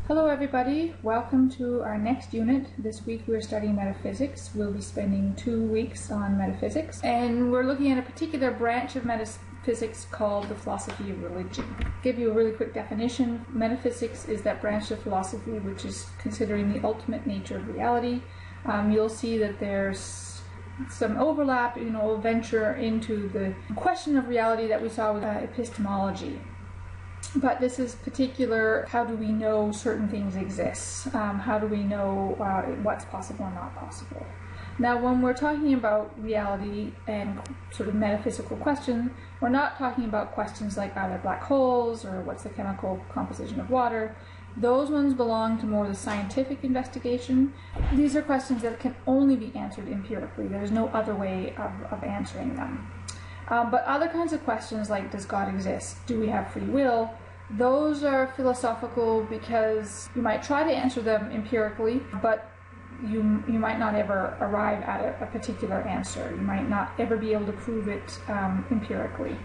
Hello everybody, welcome to our next unit. This week we're studying metaphysics. We'll be spending 2 weeks on metaphysics, and we're looking at a particular branch of metaphysics called the philosophy of religion. To give you a really quick definition, metaphysics is that branch of philosophy which is considering the ultimate nature of reality. You'll see that there's some overlap, we'll venture into the question of reality that we saw with epistemology. But this is particular, how do we know certain things exist? How do we know what's possible and not possible? Now, when we're talking about reality and sort of metaphysical questions, we're not talking about questions like are there black holes or what's the chemical composition of water. Those ones belong to more the scientific investigation. These are questions that can only be answered empirically. There's no other way of answering them. But other kinds of questions like does God exist? Do we have free will? Those are philosophical because you might try to answer them empirically, but you might not ever arrive at a particular answer. You might not ever be able to prove it empirically.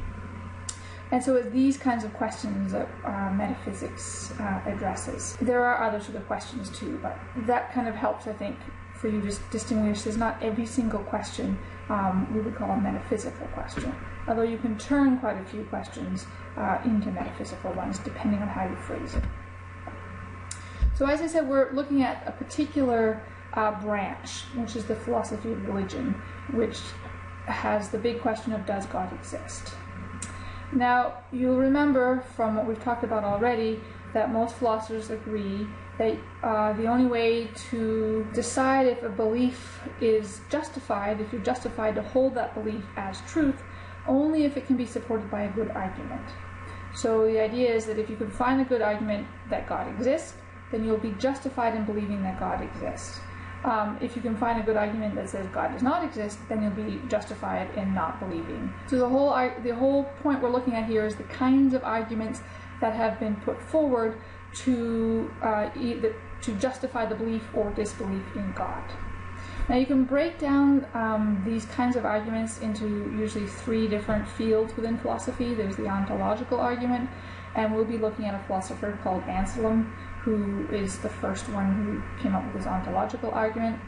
And so it's these kinds of questions that metaphysics addresses. There are other sort of questions too, but that kind of helps, I think, for you to distinguish. There's not every single question we would call a metaphysical question, although you can turn quite a few questions into metaphysical ones depending on how you phrase it. So as I said, we're looking at a particular branch, which is the philosophy of religion, which has the big question of does God exist? Now, you'll remember from what we've talked about already that most philosophers agree that the only way to decide if a belief is justified, if you're justified to hold that belief as truth, only if it can be supported by a good argument. So the idea is that if you can find a good argument that God exists, then you'll be justified in believing that God exists. If you can find a good argument that says God does not exist, then you'll be justified in not believing. So the whole point we're looking at here is the kinds of arguments that have been put forward to justify the belief or disbelief in God. Now you can break down these kinds of arguments into usually 3 different fields within philosophy. There's the ontological argument, and we'll be looking at a philosopher called Anselm, who is the first one who came up with this ontological argument.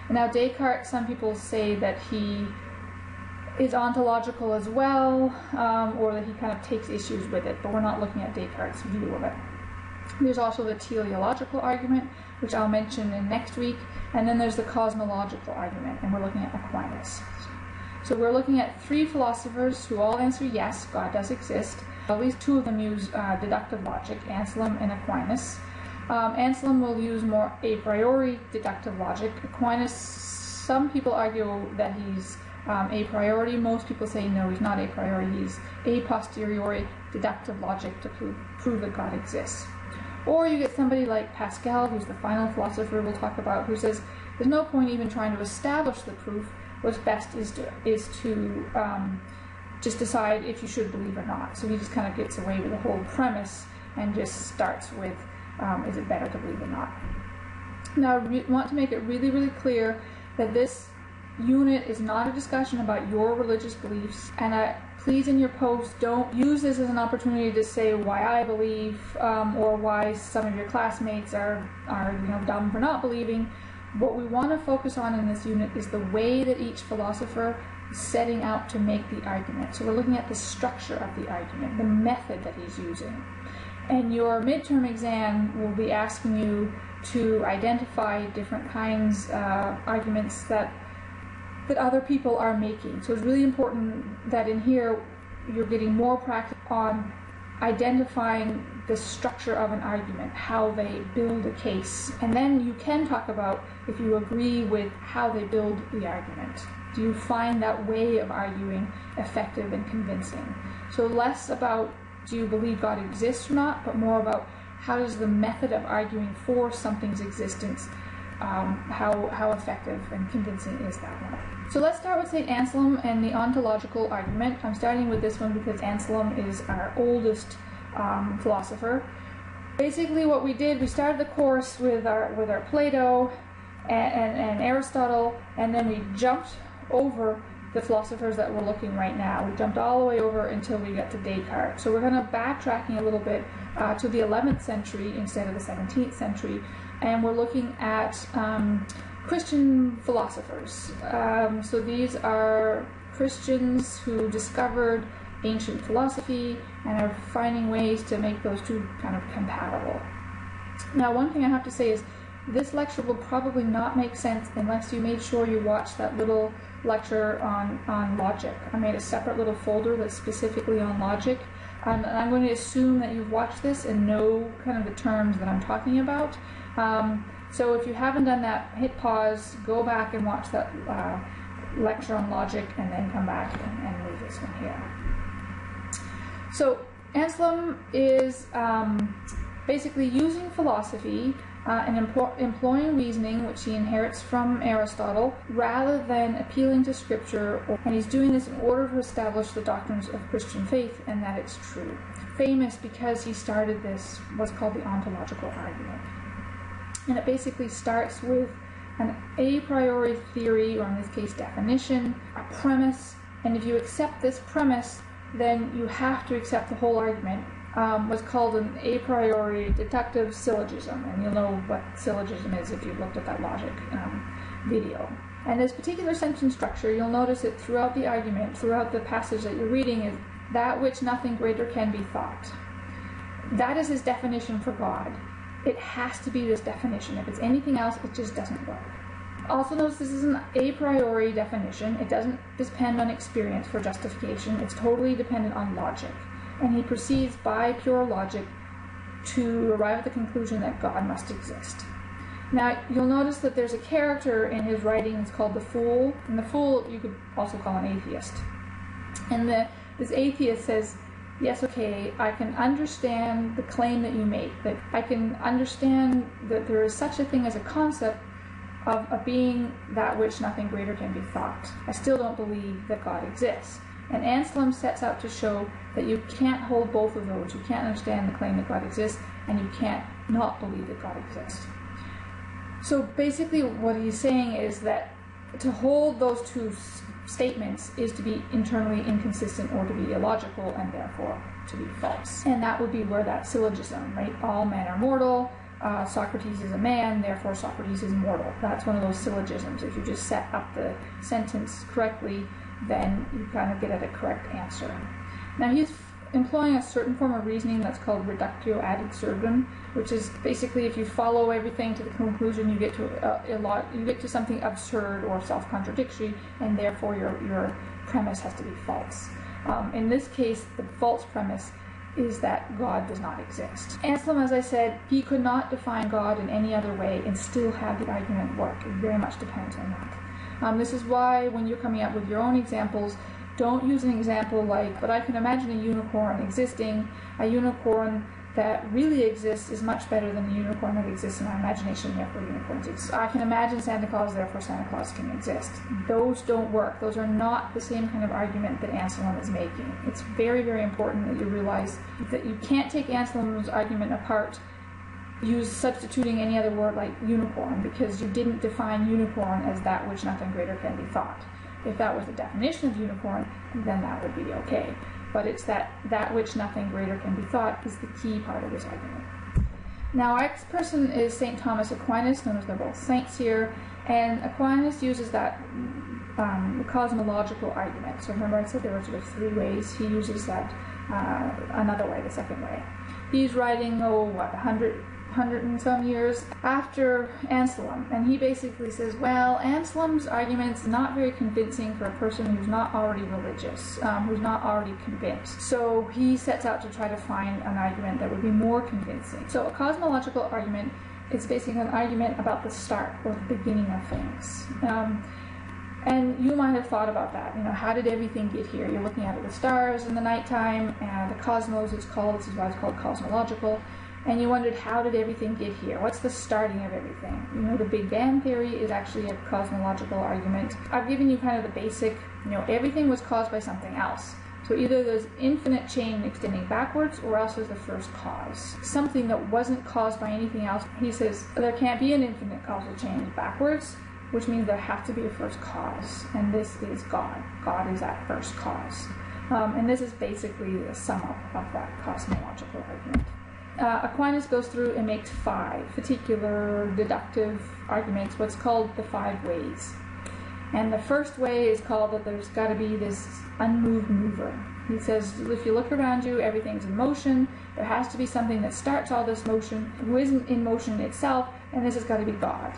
And now Descartes, some people say that he is ontological as well, or that he kind of takes issues with it, but we're not looking at Descartes' view of it. There's also the teleological argument, which I'll mention in next week, and then there's the cosmological argument, and we're looking at Aquinas. So we're looking at 3 philosophers who all answer yes, God does exist. At least 2 of them use deductive logic, Anselm and Aquinas. Anselm will use more a priori deductive logic. Aquinas, some people argue that he's a priori. Most people say no, he's not a priori. He's a posteriori deductive logic to prove that God exists. Or you get somebody like Pascal, who's the final philosopher we'll talk about, who says there's no point even trying to establish the proof. What's best is to just decide if you should believe or not. So he just kind of gets away with the whole premise and just starts with is it better to believe or not. Now I want to make it really, really clear that this unit is not a discussion about your religious beliefs, and please in your posts don't use this as an opportunity to say why I believe or why some of your classmates are dumb for not believing. What we want to focus on in this unit is the way that each philosopher is setting out to make the argument. So we're looking at the structure of the argument, the method that he's using. And your midterm exam will be asking you to identify different kinds of arguments that other people are making. So it's really important that in here you're getting more practice on identifying the structure of an argument, how they build a case. And then you can talk about if you agree with how they build the argument. Do you find that way of arguing effective and convincing? So less about do you believe God exists or not, but more about how does the method of arguing for something's existence, how effective and convincing is that one. So let's start with St. Anselm and the ontological argument. I'm starting with this one because Anselm is our oldest philosopher. Basically what we did, we started the course with our Plato and Aristotle, and then we jumped over the philosophers that we're looking right now. We jumped all the way over until we get to Descartes. So we're going to backtracking a little bit to the 11th century instead of the 17th century, and we're looking at Christian philosophers. So these are Christians who discovered ancient philosophy and are finding ways to make those two kind of compatible. Now, one thing I have to say is this lecture will probably not make sense unless you made sure you watched that little lecture on logic. I made a separate little folder that's specifically on logic, and I'm going to assume that you've watched this and know kind of the terms that I'm talking about. So if you haven't done that, hit pause, go back and watch that lecture on logic, and then come back and read this one here. So Anselm is basically using philosophy and employing reasoning, which he inherits from Aristotle, rather than appealing to Scripture, and he's doing this in order to establish the doctrines of Christian faith and that it's true. Famous because he started this, what's called the ontological argument. And it basically starts with an a priori theory, or in this case definition, a premise, and if you accept this premise, then you have to accept the whole argument. What's called an a priori deductive syllogism, and you'll know what syllogism is if you've looked at that logic video. And this particular sentence structure, you'll notice it throughout the argument, throughout the passage that you're reading, is that which nothing greater can be thought. That is his definition for God. It has to be this definition. If it's anything else, it just doesn't work. Also notice this is an a priori definition. It doesn't depend on experience for justification. It's totally dependent on logic. And he proceeds by pure logic to arrive at the conclusion that God must exist. Now, you'll notice that there's a character in his writings called the Fool, and the Fool you could also call an atheist. And this atheist says, yes, okay, I can understand the claim that you make, that I can understand that there is such a thing as a concept of a being that which nothing greater can be thought. I still don't believe that God exists. And Anselm sets out to show that you can't hold both of those. You can't understand the claim that God exists, and you can't not believe that God exists. So basically what he's saying is that to hold those two statements is to be internally inconsistent or to be illogical, and therefore to be false. And that would be where that syllogism, right? All men are mortal. Socrates is a man, therefore Socrates is mortal. That's one of those syllogisms. If you just set up the sentence correctly, then you kind of get at a correct answer. Now he's employing a certain form of reasoning that's called reductio ad absurdum, which is basically if you follow everything to the conclusion, you get to something absurd or self-contradictory, and therefore your premise has to be false. In this case, the false premise is that God does not exist. Anselm, as I said, he could not define God in any other way and still have the argument work. It very much depends on that. This is why when you're coming up with your own examples, don't use an example like, but I can imagine a unicorn existing. A unicorn that really exists is much better than a unicorn that exists in our imagination, therefore unicorns exist. I can imagine Santa Claus, therefore Santa Claus can exist. Those don't work. Those are not the same kind of argument that Anselm is making. It's very, very important that you realize that you can't take Anselm's argument apart, use substituting any other word like unicorn, because you didn't define unicorn as that which nothing greater can be thought. If that was the definition of unicorn, then that would be okay. But it's that which nothing greater can be thought is the key part of this argument. Now, our next person is St. Thomas Aquinas, known as they're both saints here, and Aquinas uses that cosmological argument. So remember I said there were sort of three ways. He uses that another way, the second way. He's writing, 100 and some years after Anselm, and he basically says, well, Anselm's argument's not very convincing for a person who's not already religious, who's not already convinced. So he sets out to try to find an argument that would be more convincing. So a cosmological argument is basically an argument about the start or the beginning of things. And you might have thought about that. How did everything get here? You're looking at the stars in the nighttime, and the cosmos is called, this is why it's called cosmological. And you wondered, how did everything get here? What's the starting of everything? The Big Bang theory is actually a cosmological argument. I've given you kind of the basic, everything was caused by something else. So either there's infinite chain extending backwards, or else there's the first cause. Something that wasn't caused by anything else. He says there can't be an infinite causal chain backwards. which means there has to be a first cause, and this is God. God is that first cause. And this is basically the sum up of that cosmological argument. Aquinas goes through and makes 5 particular deductive arguments, what's called the 5 ways. And the first way is called that there's got to be this unmoved mover. He says, if you look around you, everything's in motion. There has to be something that starts all this motion, who isn't in motion itself, and this has got to be God.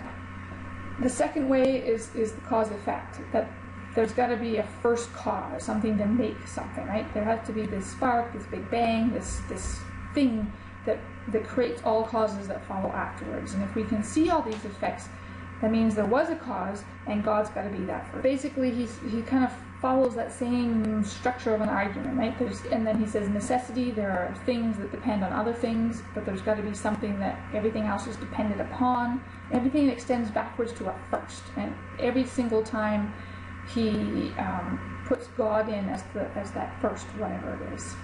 The second way is the cause-effect, that there's got to be a first cause, something to make something, right? There has to be this spark, this big bang, this thing that creates all causes that follow afterwards. And if we can see all these effects, that means there was a cause, and God's got to be that first. Basically, he kind of follows that same structure of an argument, right? And then he says necessity, there are things that depend on other things, but there's got to be something that everything else is dependent upon. Everything extends backwards to a first, and every single time he puts God in as that first, whatever it is.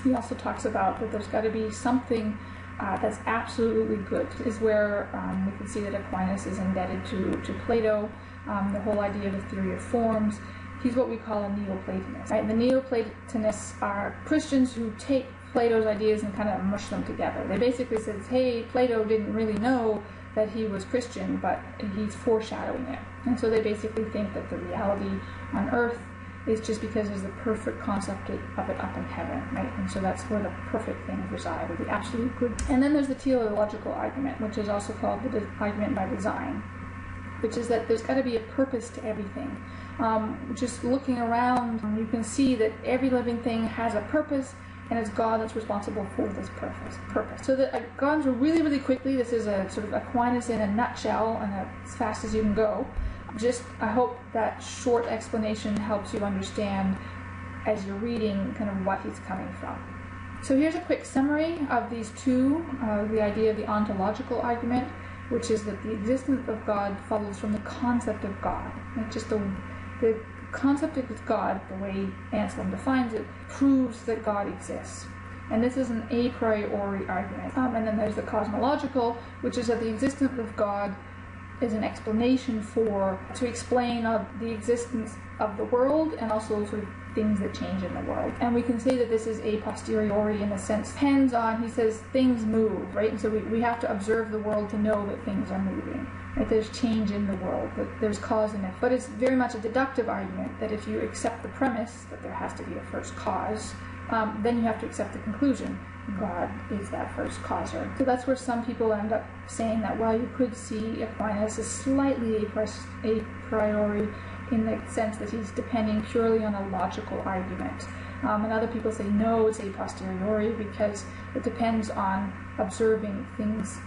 He also talks about that there's got to be something that's absolutely good, is where we can see that Aquinas is indebted to Plato, the whole idea of the theory of forms. He's what we call a Neoplatonist. Right? And the Neoplatonists are Christians who take Plato's ideas and kind of mush them together. They basically said, hey, Plato didn't really know that he was Christian, but he's foreshadowing it. And so they basically think that the reality on earth is just because there's the perfect concept of it up in heaven, right? And so that's where the perfect things reside, or the absolute good. And then there's the teleological argument, which is also called the argument by design, which is that there's got to be a purpose to everything. Just looking around, you can see that every living thing has a purpose, and it's God that's responsible for this purpose. So that I've gone through really, really quickly. This is a sort of Aquinas in a nutshell, and as fast as you can go. I hope that short explanation helps you understand as you're reading kind of what he's coming from. So here's a quick summary of these two, the idea of the ontological argument, which is that the existence of God follows from the concept of God. Like just the concept of God, the way Anselm defines it, proves that God exists. And this is an a priori argument. And then there's the cosmological, which is that the existence of God is an explanation to explain the existence of the world, and also sort of things that change in the world. And we can say that this is a posteriori in the sense, depends on, he says, things move, right? And so we have to observe the world to know that things are moving, right? There's change in the world, that there's cause in it. But it's very much a deductive argument, that if you accept the premise that there has to be a first cause, then you have to accept the conclusion. God is that first causer. So that's where some people end up saying that, well, you could see Aquinas as slightly a priori, in the sense that he's depending purely on a logical argument. And other people say, no, it's a posteriori, because it depends on observing things,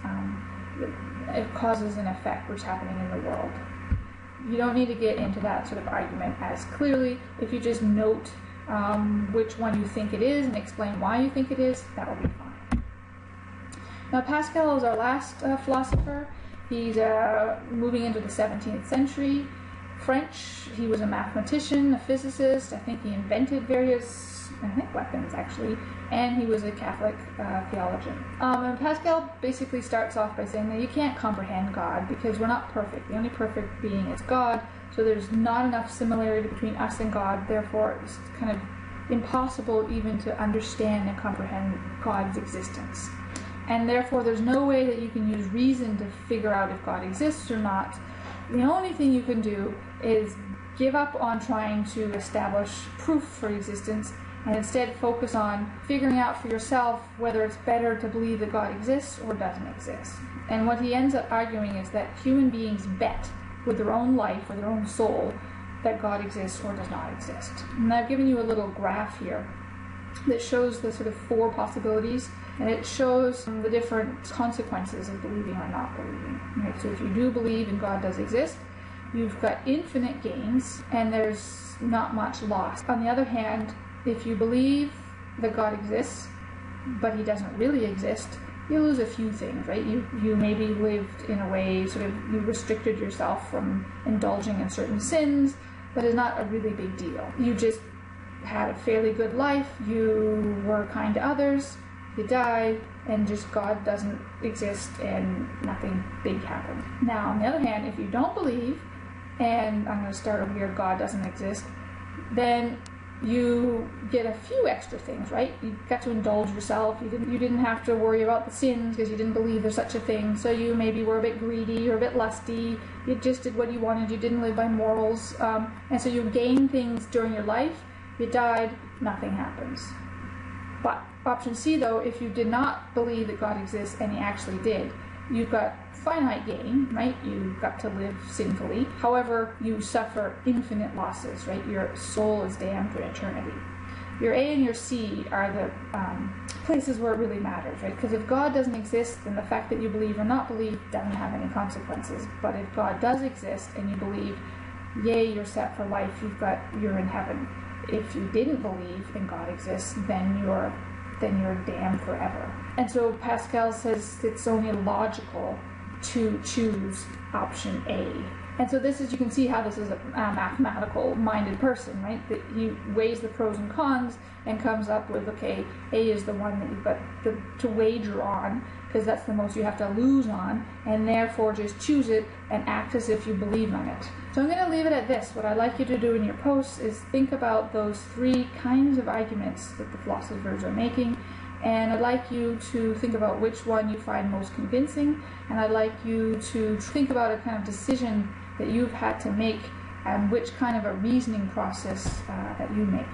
causes and effect, which is happening in the world. You don't need to get into that sort of argument as clearly. If you just note which one you think it is and explain why you think it is, that will be fine. Now, Pascal is our last philosopher. He's moving into the 17th century. French. He was a mathematician, a physicist. I think he invented various, weapons actually, and he was a Catholic theologian. And Pascal basically starts off by saying that you can't comprehend God because we're not perfect. The only perfect being is God. So there's not enough similarity between us and God, therefore it's kind of impossible even to understand and comprehend God's existence. And therefore there's no way that you can use reason to figure out if God exists or not. The only thing you can do is give up on trying to establish proof for existence and instead focus on figuring out for yourself whether it's better to believe that God exists or doesn't exist. And what he ends up arguing is that human beings bet with their own life or their own soul that God exists or does not exist. And I've given you a little graph here that shows the sort of 4 possibilities, and it shows the different consequences of believing or not believing. Right? So if you do believe and God does exist, you've got infinite gains and there's not much loss. On the other hand, if you believe that God exists but he doesn't really exist, you lose a few things, right? You maybe lived in a way, sort of, you restricted yourself from indulging in certain sins, but it's not a really big deal. You just had a fairly good life, you were kind to others, you die, and just God doesn't exist and nothing big happened. Now, on the other hand, if you don't believe, and I'm going to start over here, God doesn't exist, then you get a few extra things, right? You got to indulge yourself. You didn't have to worry about the sins because you didn't believe there's such a thing. So you maybe were a bit greedy or a bit lusty. You just did what you wanted. You didn't live by morals. And so you gain things during your life. You died, nothing happens. But option C, though, if you did not believe that God exists and he actually did, you've got finite gain, right? You got to live sinfully. However, you suffer infinite losses, right? Your soul is damned for eternity. Your A and your C are the places where it really matters, right? Because if God doesn't exist, then the fact that you believe or not believe doesn't have any consequences. But if God does exist and you believe, yay, you're set for life, you're in heaven. If you didn't believe and God exists, then you're damned forever. And so Pascal says it's only logical to choose option A. And so this is, you can see how this is a mathematical minded person, right? That he weighs the pros and cons and comes up with, okay, A is the one that you've got to wager on, because that's the most you have to lose on, and therefore just choose it and act as if you believe on it. So I'm going to leave it at this. What I'd like you to do in your posts is think about those three kinds of arguments that the philosophers are making, and I'd like you to think about which one you find most convincing, and I'd like you to think about a kind of decision that you've had to make and which kind of a reasoning process that you make.